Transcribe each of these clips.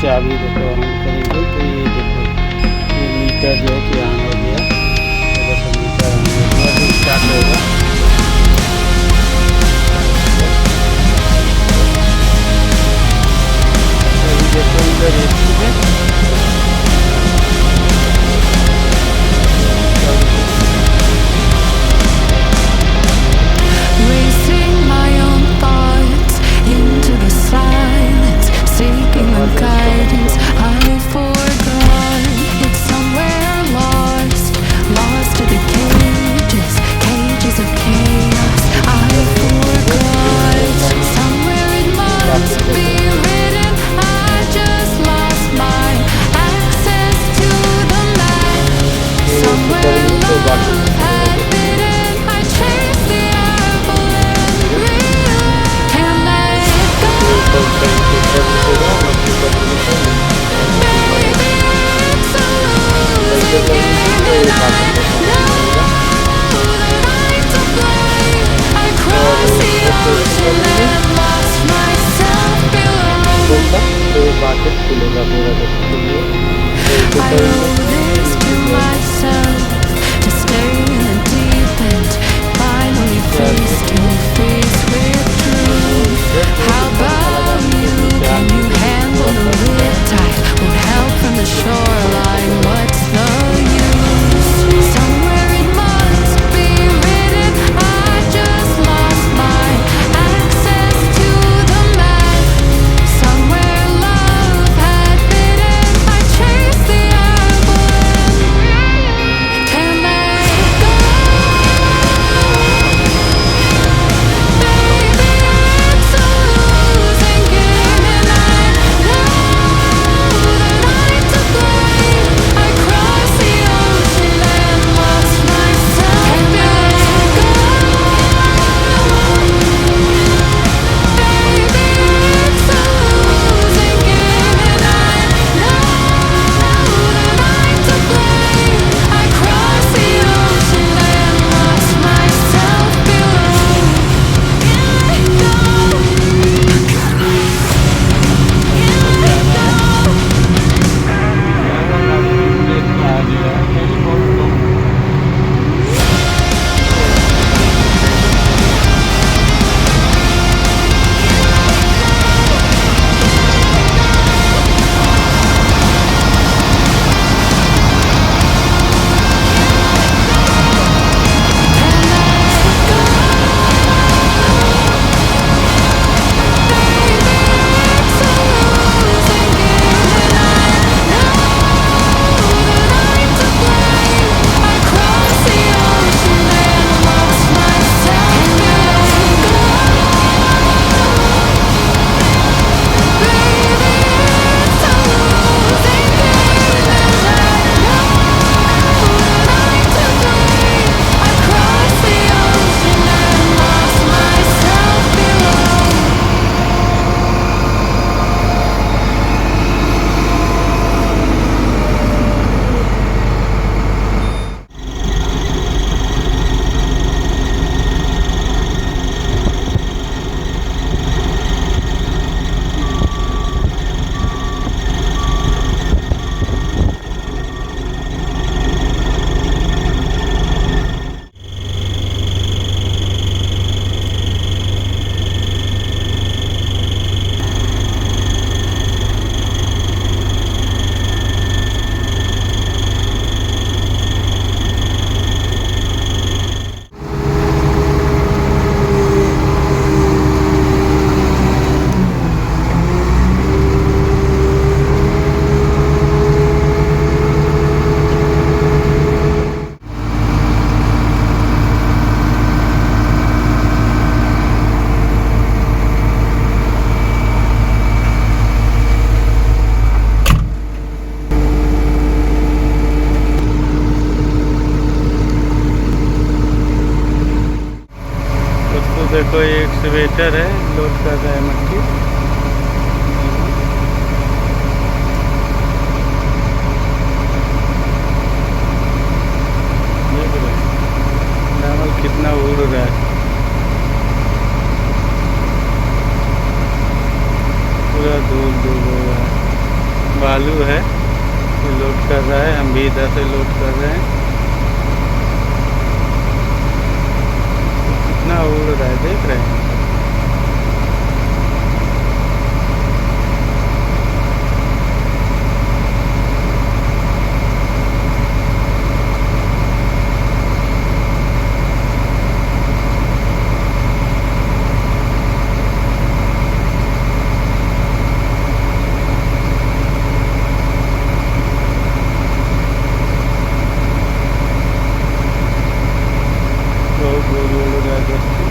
चाबी देखो ऑन करेंगे तो ये देखो ये मीटर जो है कि ऑन हो गया। तो मीटर ऑन हो गया तो स्टार्ट होगा। अभी देखो इधर एसी में guidance I forgot. It's somewhere lost to the cages of chaos. I forgot. Somewhere it must be written. I just lost my access to the map. Somewhere love had bidden. I chased the apple and realized can't let go. बातें खुलेगा पूरा देखने के लिए। I owe this to myself to stay in the deep end, finally face to face with truth. How about you? Can you handle the riptide? Won't help from the shoreline. What's the use? Somewhere it must be written. I just lost my access to the map. Somewhere love had bidden. I chased the apple and can't let go. Baby, it's a losing game, and I know that I'm to blame. I crossed the ocean and lost myself. Can't let go. Baby, it's a losing game, and I know that I'm to blame. I crossed the ocean and lost myself below. देखो ये excavator है, load कर रहा है मट्टी। कितना उड़ रहा है, पूरा धूल धूल हो रहा है। बालू है, ये लोड कर रहा है, हम भी इधर से लोड कर रहे हैं। कितना उड़ रहा है देख रहे हैं। बहुत गोल उड़ रहा है दोस्तों।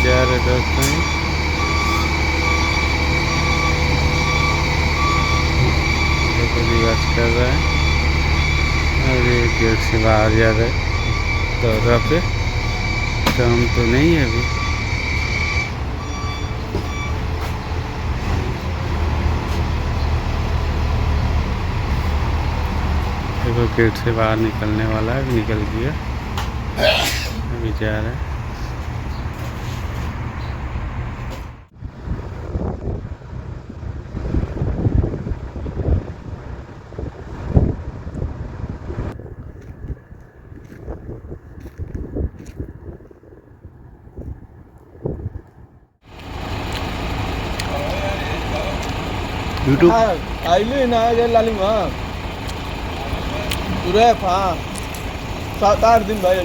जा रहे दोस्तों। कर रहा है और ये गेट से बाहर जा रहा है। दौरा पे काम तो नहीं है अभी। देखो गेट से बाहर निकलने वाला है, अभी निकल गया, अभी जा रहा है। YouTube आइले ना जे लालिंग हां तुरे फा 7-8 दिन भयो